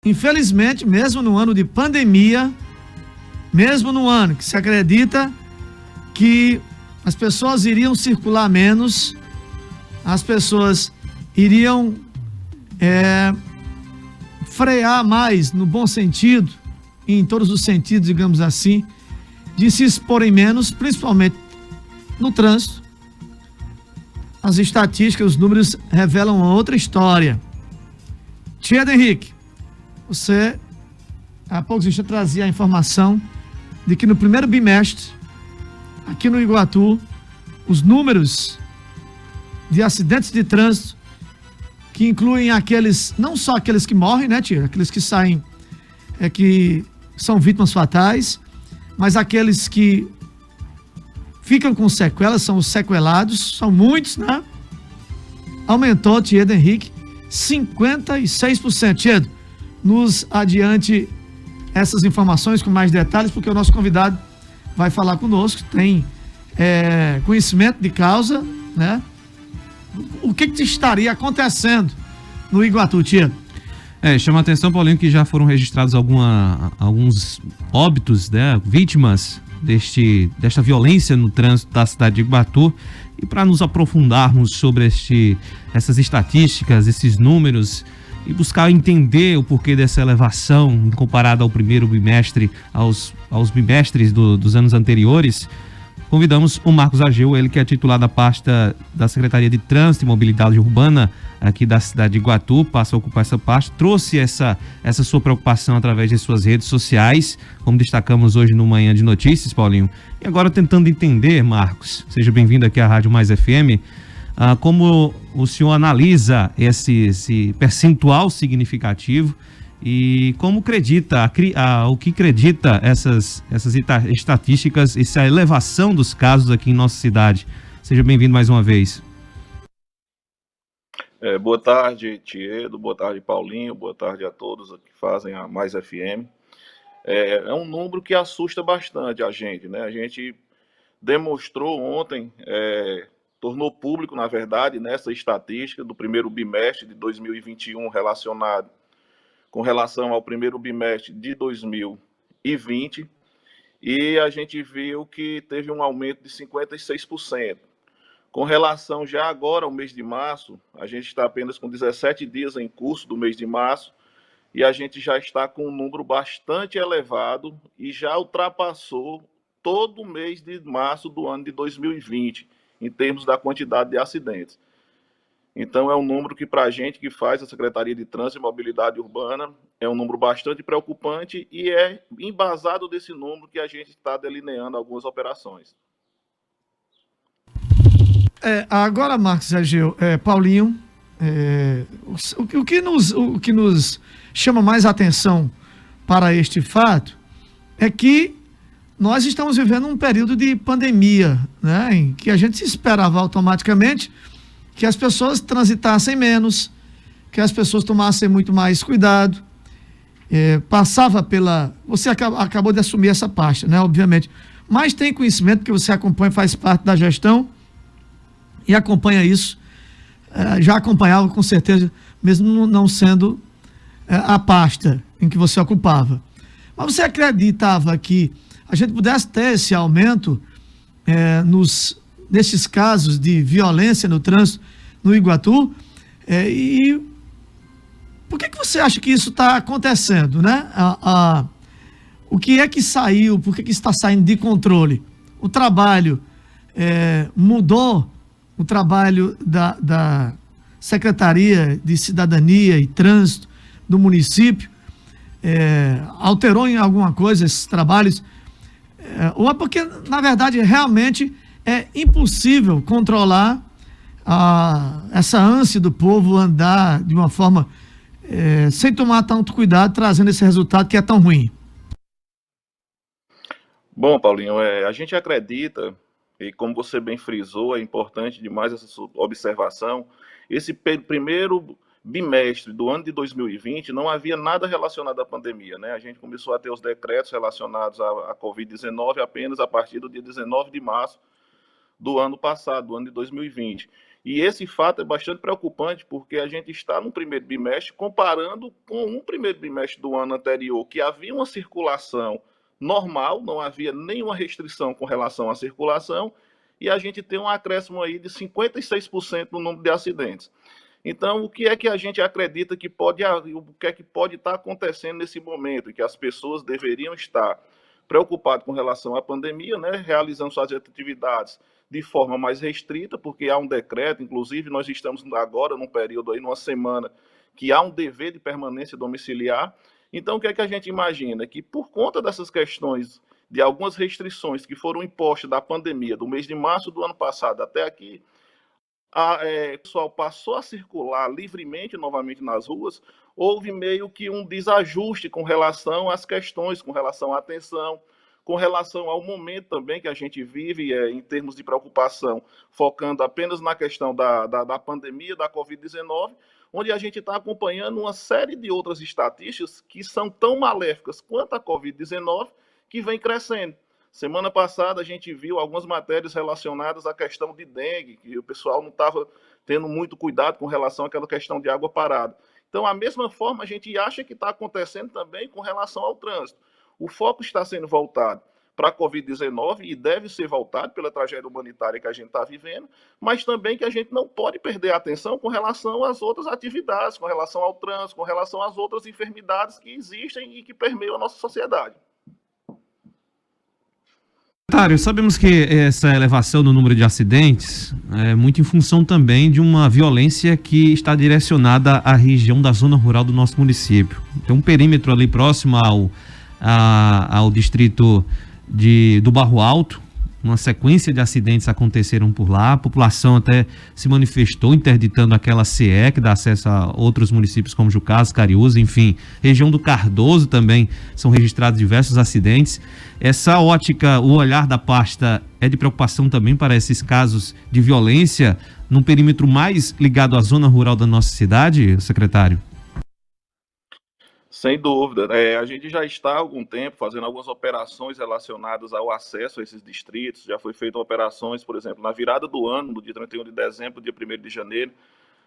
Infelizmente, mesmo no ano de pandemia, mesmo no ano que se acredita que as pessoas iriam circular menos, as pessoas iriam frear mais, no bom sentido, em todos os sentidos, digamos assim, de se exporem menos, principalmente no trânsito. As estatísticas, os números revelam outra história. Tiago Henrique, você há pouco já trazia a informação de que no primeiro bimestre, aqui no Iguatu, os números de acidentes de trânsito, que incluem aqueles, não só aqueles que morrem, né, Tia? Aqueles que saem, que são vítimas fatais, mas aqueles que ficam com sequelas, são os sequelados, são muitos, né? Aumentou, Tiago Henrique, 56%. Tiago, nos adiante essas informações com mais detalhes, porque o nosso convidado vai falar conosco, tem conhecimento de causa, né? O que estaria acontecendo no Iguatu, Tiago? Chama a atenção, Paulinho, que já foram registrados alguns óbitos, né, vítimas desta violência no trânsito da cidade de Iguatu. E para nos aprofundarmos sobre essas estatísticas, esses números, e buscar entender o porquê dessa elevação comparada ao primeiro bimestre, aos bimestres dos anos anteriores, convidamos o Marcos Ageu, ele que é titular da pasta da Secretaria de Trânsito e Mobilidade Urbana aqui da cidade de Iguatu, passa a ocupar essa pasta, trouxe essa sua preocupação através de suas redes sociais, como destacamos hoje no Manhã de Notícias, Paulinho. E agora tentando entender, Marcos, seja bem-vindo aqui à Rádio Mais FM, como o senhor analisa esse percentual significativo e como acredita, o que acredita essas estatísticas, essa elevação dos casos aqui em nossa cidade. Seja bem-vindo mais uma vez. Boa tarde, Tiedo, boa tarde, Paulinho, boa tarde a todos que fazem a Mais FM. É um número que assusta bastante a gente, né? A gente demonstrou ontem, tornou público, na verdade, nessa estatística do primeiro bimestre de 2021 com relação ao primeiro bimestre de 2020, e a gente viu que teve um aumento de 56%. Com relação já agora ao mês de março, a gente está apenas com 17 dias em curso do mês de março, e a gente já está com um número bastante elevado e já ultrapassou todo o mês de março do ano de 2020, em termos da quantidade de acidentes. Então, é um número que, para a gente que faz a Secretaria de Trânsito e Mobilidade Urbana, é um número bastante preocupante e é embasado desse número que a gente está delineando algumas operações. Agora, Marcos Ageu, Paulinho, o que nos chama mais atenção para este fato é que nós estamos vivendo um período de pandemia, né, em que a gente se esperava automaticamente que as pessoas transitassem menos, que as pessoas tomassem muito mais cuidado, você acabou de assumir essa pasta, né, obviamente, mas tem conhecimento que você acompanha, faz parte da gestão e acompanha isso, já acompanhava com certeza, mesmo não sendo a pasta em que você ocupava. Mas você acreditava que a gente pudesse ter esse aumento nesses casos de violência no trânsito no Iguatu? E por que você acha que isso está acontecendo, né? O que é que saiu, por que está saindo de controle? O trabalho mudou, o trabalho da Secretaria de Cidadania e Trânsito do município alterou em alguma coisa esses trabalhos? Ou é porque, na verdade, realmente é impossível controlar essa ânsia do povo andar de uma forma sem tomar tanto cuidado, trazendo esse resultado que é tão ruim? Bom, Paulinho, a gente acredita, e como você bem frisou, é importante demais essa sua observação, esse primeiro bimestre do ano de 2020 não havia nada relacionado à pandemia, né? A gente começou a ter os decretos relacionados à Covid-19 apenas a partir do dia 19 de março do ano passado, do ano de 2020. E esse fato é bastante preocupante, porque a gente está no primeiro bimestre comparando com um primeiro bimestre do ano anterior, que havia uma circulação normal, não havia nenhuma restrição com relação à circulação, e a gente tem um acréscimo aí de 56% no número de acidentes. Então, o que é que a gente acredita que pode, o que é que pode estar acontecendo nesse momento, e que as pessoas deveriam estar preocupadas com relação à pandemia, né, realizando suas atividades de forma mais restrita, porque há um decreto, inclusive nós estamos agora num período aí, numa semana, que há um dever de permanência domiciliar. Então, o que é que a gente imagina? Que por conta dessas questões de algumas restrições que foram impostas da pandemia, do mês de março do ano passado até aqui, o pessoal passou a circular livremente novamente nas ruas, houve meio que um desajuste com relação às questões, com relação à atenção, com relação ao momento também que a gente vive, em termos de preocupação, focando apenas na questão da pandemia, da Covid-19, onde a gente está acompanhando uma série de outras estatísticas que são tão maléficas quanto a Covid-19, que vem crescendo. Semana passada a gente viu algumas matérias relacionadas à questão de dengue, que o pessoal não estava tendo muito cuidado com relação àquela questão de água parada. Então, a mesma forma, a gente acha que está acontecendo também com relação ao trânsito. O foco está sendo voltado para a Covid-19 e deve ser voltado pela tragédia humanitária que a gente está vivendo, mas também que a gente não pode perder a atenção com relação às outras atividades, com relação ao trânsito, com relação às outras enfermidades que existem e que permeiam a nossa sociedade. Secretário, sabemos que essa elevação no número de acidentes é muito em função também de uma violência que está direcionada à região da zona rural do nosso município. Tem um perímetro ali próximo ao distrito do Barro Alto. Uma sequência de acidentes aconteceram por lá, a população até se manifestou interditando aquela CE que dá acesso a outros municípios como Jucás, Cariúza, enfim, região do Cardoso também são registrados diversos acidentes. Essa ótica, o olhar da pasta é de preocupação também para esses casos de violência num perímetro mais ligado à zona rural da nossa cidade, secretário? Sem dúvida. A gente já está há algum tempo fazendo algumas operações relacionadas ao acesso a esses distritos. Já foi feito operações, por exemplo, na virada do ano, do dia 31 de dezembro, dia 1º de janeiro.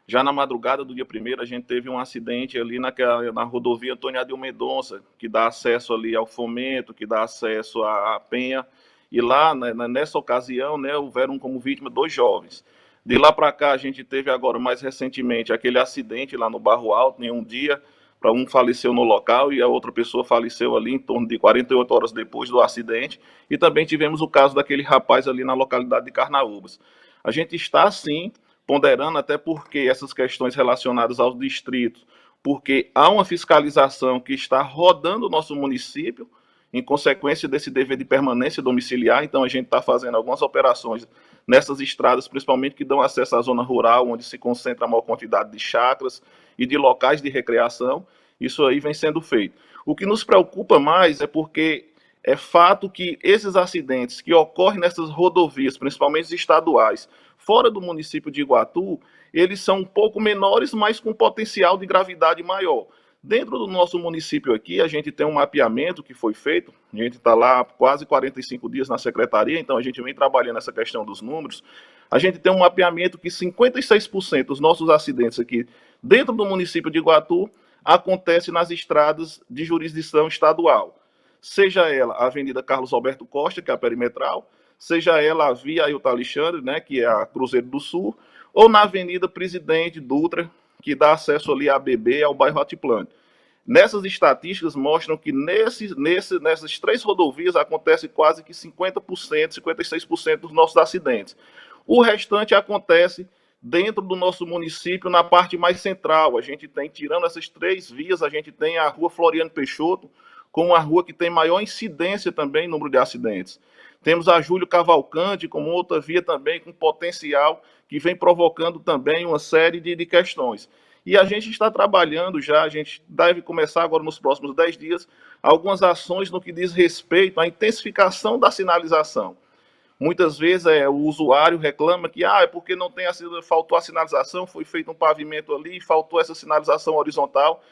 Já na madrugada do dia 1º, a gente teve um acidente ali na rodovia Antônio Adil Mendonça, que dá acesso ali ao Fomento, que dá acesso à Penha. E lá, né, nessa ocasião, né, houveram como vítima 2 jovens. De lá para cá, a gente teve agora, mais recentemente, aquele acidente lá no Barro Alto, em um dia, para um faleceu no local e a outra pessoa faleceu ali em torno de 48 horas depois do acidente. E também tivemos o caso daquele rapaz ali na localidade de Carnaúbas. A gente está, sim, ponderando, até porque essas questões relacionadas aos distritos, porque há uma fiscalização que está rodando o nosso município, em consequência desse dever de permanência domiciliar. Então, a gente está fazendo algumas operações nessas estradas, principalmente que dão acesso à zona rural, onde se concentra a maior quantidade de chacras e de locais de recreação. Isso aí vem sendo feito. O que nos preocupa mais é porque é fato que esses acidentes que ocorrem nessas rodovias, principalmente estaduais, fora do município de Iguatu, eles são um pouco menores, mas com potencial de gravidade maior. Dentro do nosso município aqui, a gente tem um mapeamento que foi feito, a gente está lá há quase 45 dias na secretaria, então a gente vem trabalhando essa questão dos números. A gente tem um mapeamento que 56% dos nossos acidentes aqui dentro do município de Iguatu acontecem nas estradas de jurisdição estadual. Seja ela a Avenida Carlos Alberto Costa, que é a perimetral, seja ela a Via Ailton Alexandre, né, que é a Cruzeiro do Sul, ou na Avenida Presidente Dutra, que dá acesso ali à ABB e ao bairro Altiplano. Nessas estatísticas mostram que nessas 3 rodovias acontece quase que 50%, 56% dos nossos acidentes. O restante acontece dentro do nosso município, na parte mais central. A gente tem, tirando essas 3 vias, a gente tem a rua Floriano Peixoto, como a rua que tem maior incidência também no número de acidentes. Temos a Júlio Cavalcante como outra via também com potencial, que vem provocando também uma série de questões. E a gente está trabalhando já, a gente deve começar agora nos próximos 10 dias, algumas ações no que diz respeito à intensificação da sinalização. Muitas vezes o usuário reclama que é porque faltou a sinalização, foi feito um pavimento ali, faltou essa sinalização horizontal.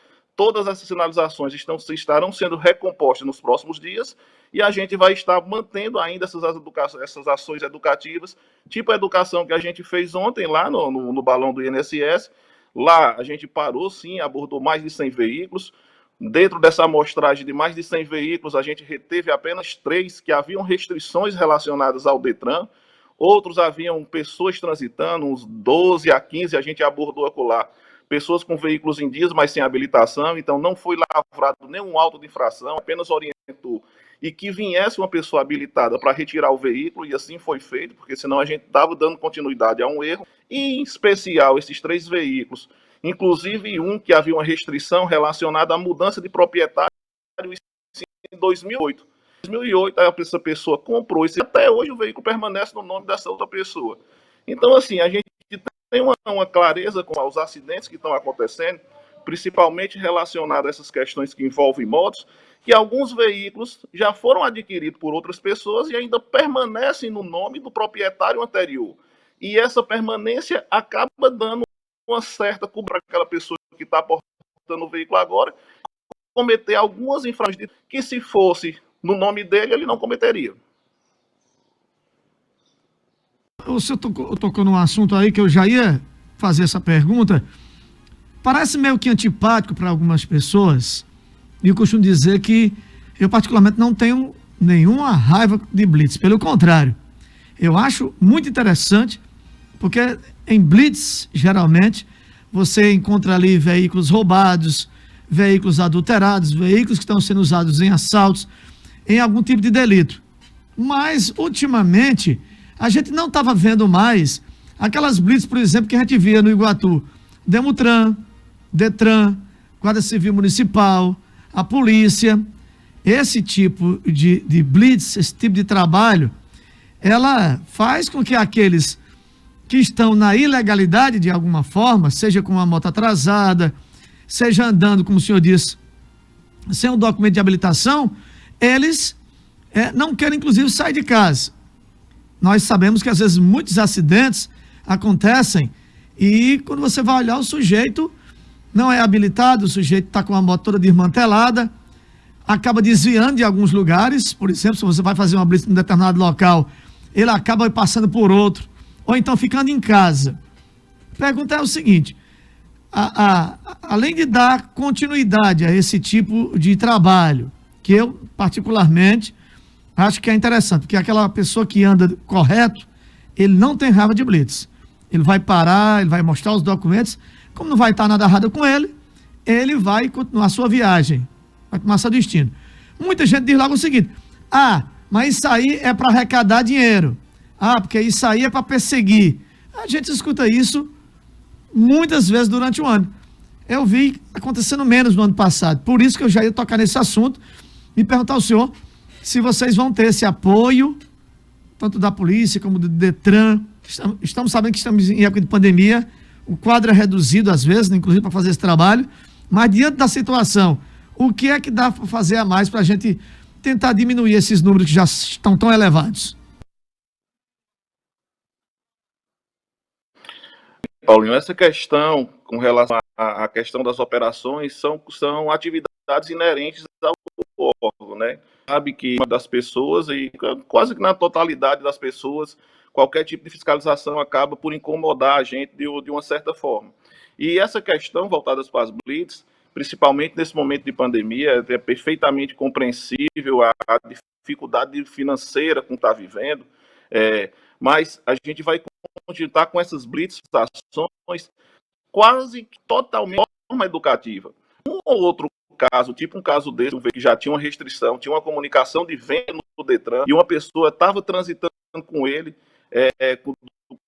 todas essas sinalizações estarão sendo recompostas nos próximos dias e a gente vai estar mantendo ainda essas ações educativas, tipo a educação que a gente fez ontem lá no balão do INSS. Lá a gente parou, sim, abordou mais de 100 veículos. Dentro dessa amostragem de mais de 100 veículos, a gente reteve apenas 3 que haviam restrições relacionadas ao Detran. Outros haviam pessoas transitando, uns 12 a 15, a gente abordou acolá. Pessoas com veículos em dias, mas sem habilitação, então não foi lavrado nenhum auto de infração, apenas orientou e que viesse uma pessoa habilitada para retirar o veículo, e assim foi feito, porque senão a gente estava dando continuidade a um erro, e em especial esses 3 veículos, inclusive um que havia uma restrição relacionada à mudança de proprietário em 2008. Em 2008, essa pessoa comprou, e até hoje o veículo permanece no nome dessa outra pessoa. Então, assim, a gente tem uma clareza com os acidentes que estão acontecendo, principalmente relacionados a essas questões que envolvem motos, que alguns veículos já foram adquiridos por outras pessoas e ainda permanecem no nome do proprietário anterior. E essa permanência acaba dando uma certa cobertura para aquela pessoa que está portando o veículo agora, cometer algumas infrações que, se fosse no nome dele, ele não cometeria. O senhor tocou num assunto aí que eu já ia fazer essa pergunta. Parece meio que antipático para algumas pessoas, e eu costumo dizer que eu particularmente não tenho nenhuma raiva de blitz, pelo contrário, eu acho muito interessante, porque em blitz, geralmente, você encontra ali veículos roubados, veículos adulterados, veículos que estão sendo usados em assaltos, em algum tipo de delito. Mas, ultimamente, a gente não estava vendo mais aquelas blitz, por exemplo, que a gente via no Iguatu. Demutran, Detran, Guarda Civil Municipal, a polícia. Esse tipo de blitz, esse tipo de trabalho, ela faz com que aqueles que estão na ilegalidade de alguma forma, seja com uma moto atrasada, seja andando, como o senhor disse, sem um documento de habilitação, eles não querem, inclusive, sair de casa. Nós sabemos que, às vezes, muitos acidentes acontecem e, quando você vai olhar, o sujeito não é habilitado, o sujeito está com a moto toda desmantelada, acaba desviando de alguns lugares. Por exemplo, se você vai fazer uma blitz em um determinado local, ele acaba passando por outro, ou então ficando em casa. A pergunta é o seguinte: além de dar continuidade a esse tipo de trabalho, que eu, particularmente, acho que é interessante, porque aquela pessoa que anda correto, ele não tem raiva de blitz. Ele vai parar, ele vai mostrar os documentos, como não vai estar nada errado com ele, ele vai continuar a sua viagem, vai tomar seu destino. Muita gente diz logo o seguinte: mas isso aí é para arrecadar dinheiro. Porque isso aí é para perseguir. A gente escuta isso muitas vezes durante o ano. Eu vi acontecendo menos no ano passado, por isso que eu já ia tocar nesse assunto e perguntar ao senhor se vocês vão ter esse apoio, tanto da polícia como do Detran. Estamos sabendo que estamos em época de pandemia, o quadro é reduzido às vezes, inclusive para fazer esse trabalho, mas diante da situação, o que é que dá para fazer a mais para a gente tentar diminuir esses números que já estão tão elevados? Paulinho, essa questão com relação à questão das operações são atividades inerentes ao órgão, né? Sabe que das pessoas, e quase que na totalidade das pessoas, qualquer tipo de fiscalização acaba por incomodar a gente de uma certa forma. E essa questão voltada para as blitz, principalmente nesse momento de pandemia, é perfeitamente compreensível a dificuldade financeira com que está vivendo, mas a gente vai continuar com essas blitz, ações quase totalmente de forma educativa. Um ou outro caso, tipo um caso desse, que já tinha uma restrição, tinha uma comunicação de venda no Detran, e uma pessoa estava transitando com ele,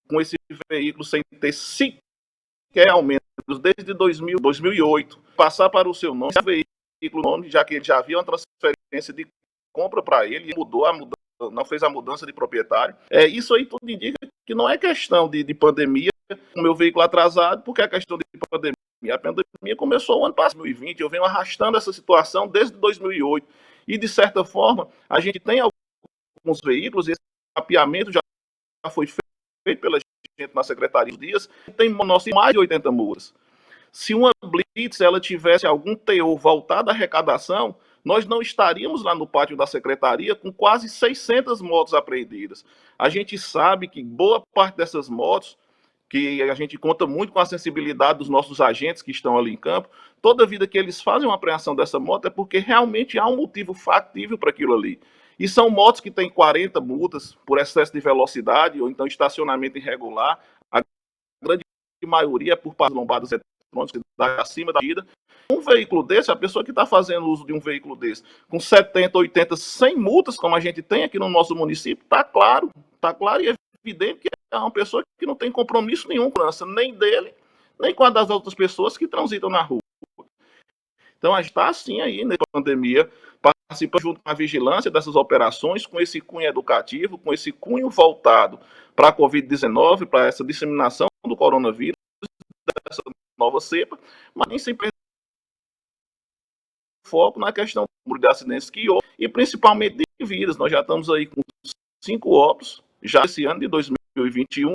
com esse veículo, sem ter sequer aumento, desde 2008, passar para o seu nome, esse veículo nome, já que ele já havia uma transferência de compra para ele, e não fez a mudança de proprietário. Isso aí tudo indica que não é questão de pandemia, o meu veículo atrasado, porque é questão de pandemia. A pandemia começou no ano passado, 2020, eu venho arrastando essa situação desde 2008. E, de certa forma, a gente tem alguns veículos, esse mapeamento já foi feito pela gente na Secretaria dos Dias, tem mais de 80 multas. Se uma blitz ela tivesse algum teor voltado à arrecadação, nós não estaríamos lá no pátio da secretaria com quase 600 motos apreendidas. A gente sabe que boa parte dessas motos, que a gente conta muito com a sensibilidade dos nossos agentes que estão ali em campo, toda vida que eles fazem uma apreensão dessa moto é porque realmente há um motivo factível para aquilo ali. E são motos que têm 40 multas por excesso de velocidade ou então estacionamento irregular. A grande maioria é por lombadas eletrônicas acima da vida. Um veículo desse, a pessoa que está fazendo uso de um veículo desse, com 70, 80, 100 multas, como a gente tem aqui no nosso município, está claro e evidente que é uma pessoa que não tem compromisso nenhum com a segurança, nem dele, nem com a das outras pessoas que transitam na rua. Então, a gente está assim aí, na pandemia, participando junto com a vigilância dessas operações, com esse cunho educativo, com esse cunho voltado para a Covid-19, para essa disseminação do coronavírus, dessa nova cepa, mas nem sempre foco na questão do número de acidentes que houve, e principalmente de vidas. Nós já estamos aí com 5 óbitos, já esse ano de 2021,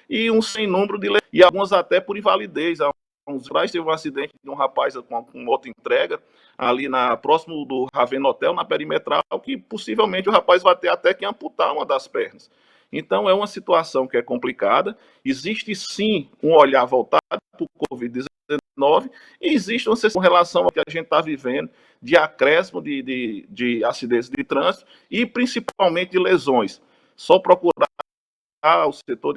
e um sem número de e algumas até por invalidez. Há uns atrás teve um acidente de um rapaz com moto entrega, ali próximo do Ravena Hotel, na Perimetral, que possivelmente o rapaz vai ter até que amputar uma das pernas. Então é uma situação que é complicada, existe sim um olhar voltado para o Covid-19, e existe uma questão em relação ao que a gente está vivendo, de acréscimo de acidentes de trânsito e principalmente de lesões. Só procurar o setor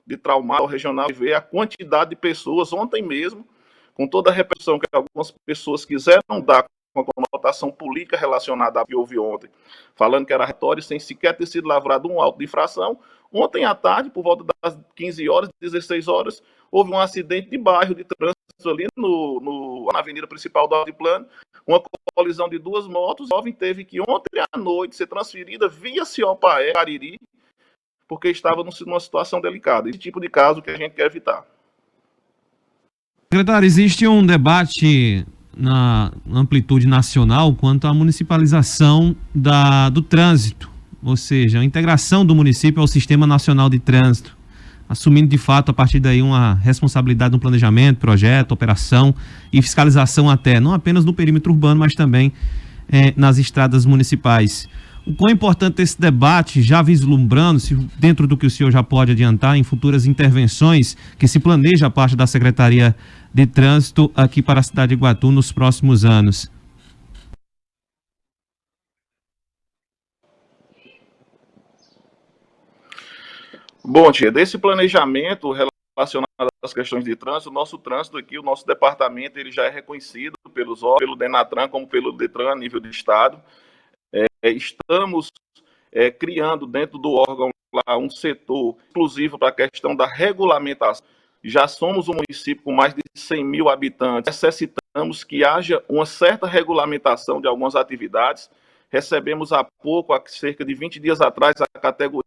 de traumático regional e ver a quantidade de pessoas, ontem mesmo, com toda a repressão que algumas pessoas quiseram dar com a conotação política relacionada ao que houve ontem, falando que era retórico, sem sequer ter sido lavrado um auto de infração. Ontem à tarde, por volta das 15 horas, 16 horas, houve um acidente de bairro de trânsito ali na avenida principal do Altiplano, uma colisão de 2 motos. O jovem teve que ontem à noite ser transferida via Ciopaé, Cariri, porque estava numa situação delicada. Esse tipo de caso que a gente quer evitar. Secretário, existe um debate na amplitude nacional quanto à municipalização do trânsito, ou seja, a integração do município ao Sistema Nacional de Trânsito, assumindo de fato a partir daí uma responsabilidade no planejamento, projeto, operação e fiscalização até, não apenas no perímetro urbano, mas também nas estradas municipais. O quão importante esse debate, já vislumbrando, se dentro do que o senhor já pode adiantar, em futuras intervenções que se planeja a parte da Secretaria de Trânsito aqui para a cidade de Iguatu nos próximos anos? Bom, tia, desse planejamento relacionado às questões de trânsito, o nosso trânsito aqui, o nosso departamento, ele já é reconhecido pelos órgãos, pelo Denatran como pelo Detran a nível de estado. Estamos criando dentro do órgão lá um setor exclusivo para a questão da regulamentação. Já somos um município com mais de 100 mil habitantes. Necessitamos que haja uma certa regulamentação de algumas atividades. Recebemos há pouco, há cerca de 20 dias atrás, a categoria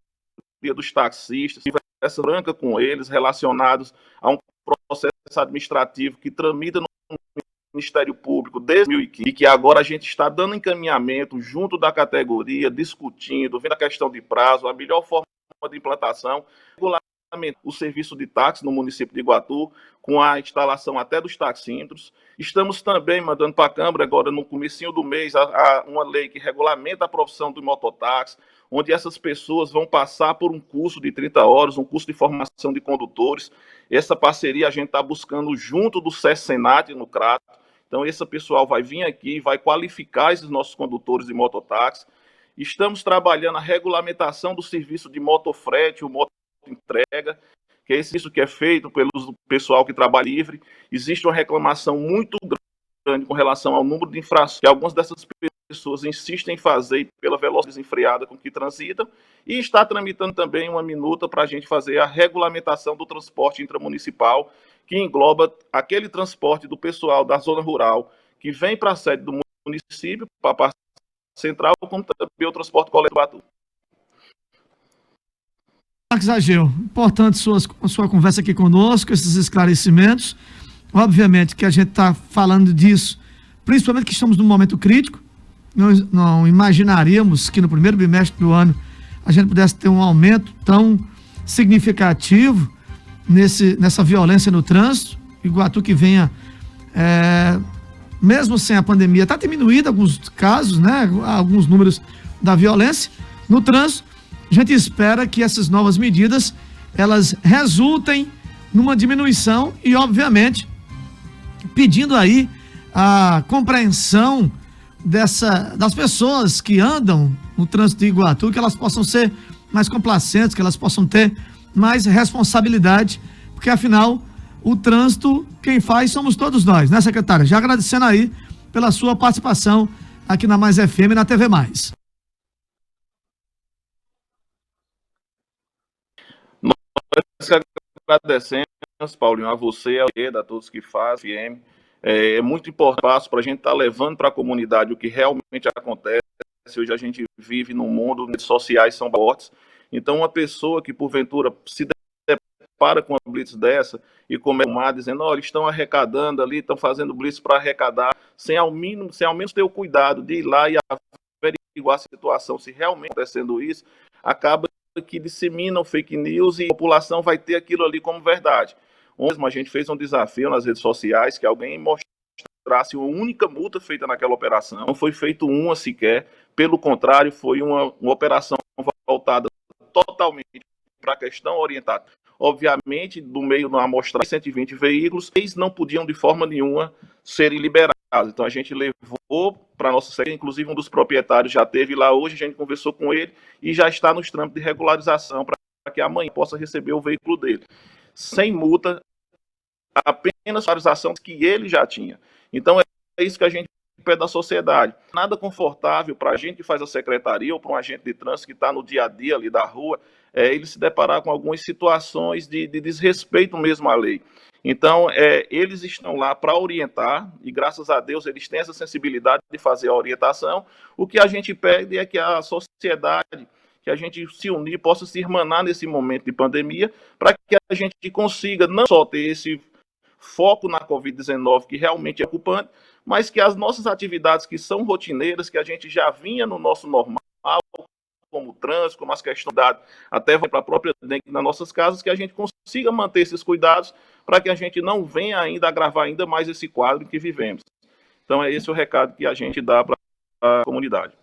dos taxistas, essa branca com eles, relacionados a um processo administrativo que tramita no Ministério Público desde 2015, e que agora a gente está dando encaminhamento junto da categoria, discutindo, vendo a questão de prazo, a melhor forma de implantação, o serviço de táxi no município de Iguatu, com a instalação até dos taxímetros. Estamos também mandando para a Câmara, agora no comecinho do mês, uma lei que regulamenta a profissão do mototáxi, onde essas pessoas vão passar por um curso de 30 horas, um curso de formação de condutores. Essa parceria a gente está buscando junto do SESC-Senat no Crato. Então, esse pessoal vai vir aqui, vai qualificar esses nossos condutores de mototáxi. Estamos trabalhando a regulamentação do serviço de motofrete, o motoentrega, que é esse serviço que é feito pelo pessoal que trabalha livre. Existe uma reclamação muito grande com relação ao número de infrações que algumas dessas pessoas insistem em fazer pela velocidade desenfreada com que transitam, e está tramitando também uma minuta para a gente fazer a regulamentação do transporte intramunicipal, que engloba aquele transporte do pessoal da zona rural que vem para a sede do município, para a parte central, como também o transporte coletivo. Marcos Ageu, importante sua conversa aqui conosco, esses esclarecimentos. Obviamente que a gente está falando disso, principalmente que estamos num momento crítico. Nós não imaginaríamos que no primeiro bimestre do ano a gente pudesse ter um aumento tão significativo nessa violência no trânsito. Iguatu que venha mesmo sem a pandemia, está diminuindo alguns casos, né? Alguns números da violência no trânsito. A gente espera que essas novas medidas elas resultem numa diminuição e, obviamente, pedindo aí a compreensão das pessoas que andam no trânsito de Iguatu, que elas possam ser mais complacentes, que elas possam ter mais responsabilidade, porque afinal o trânsito quem faz somos todos nós, né, secretária? Já agradecendo aí pela sua participação aqui na Mais FM e na TV Mais. Nós agradecemos, Paulinho, a você, a todos que fazem FM. É muito importante para a gente estar levando para a comunidade o que realmente acontece. Hoje a gente vive num mundo onde redes sociais são fortes. Então, uma pessoa que, porventura, se depara com uma blitz dessa e começa a dizendo, olha, estão arrecadando ali, estão fazendo blitz para arrecadar, sem ao menos ter o cuidado de ir lá e averiguar a situação, se realmente está acontecendo isso, acaba que disseminam fake news e a população vai ter aquilo ali como verdade. Ontem a gente fez um desafio nas redes sociais que alguém mostrasse uma única multa feita naquela operação. Não foi feito uma sequer, pelo contrário, foi uma operação voltada totalmente para a questão orientada. Obviamente, do meio de uma amostragem de 120 veículos, eles não podiam de forma nenhuma serem liberados. Então a gente levou para a nossa sede, inclusive um dos proprietários já esteve lá hoje, a gente conversou com ele e já está nos trâmites de regularização para que amanhã possa receber o veículo dele. Sem multa, apenas regularização que ele já tinha. Então é isso que a gente pede da sociedade. Nada confortável para a gente que faz a secretaria ou para um agente de trânsito que está no dia a dia ali da rua, ele se deparar com algumas situações de desrespeito mesmo à lei. Então, eles estão lá para orientar, e graças a Deus eles têm essa sensibilidade de fazer a orientação. O que a gente pede é que a sociedade, que a gente se unir, possa se irmanar nesse momento de pandemia, para que a gente consiga não só ter esse foco na Covid-19, que realmente é preocupante, mas que as nossas atividades que são rotineiras, que a gente já vinha no nosso normal, como o trânsito, como as questões até para a própria dengue nas nossas casas, que a gente consiga manter esses cuidados para que a gente não venha ainda agravar ainda mais esse quadro em que vivemos. Então é esse o recado que a gente dá para a comunidade.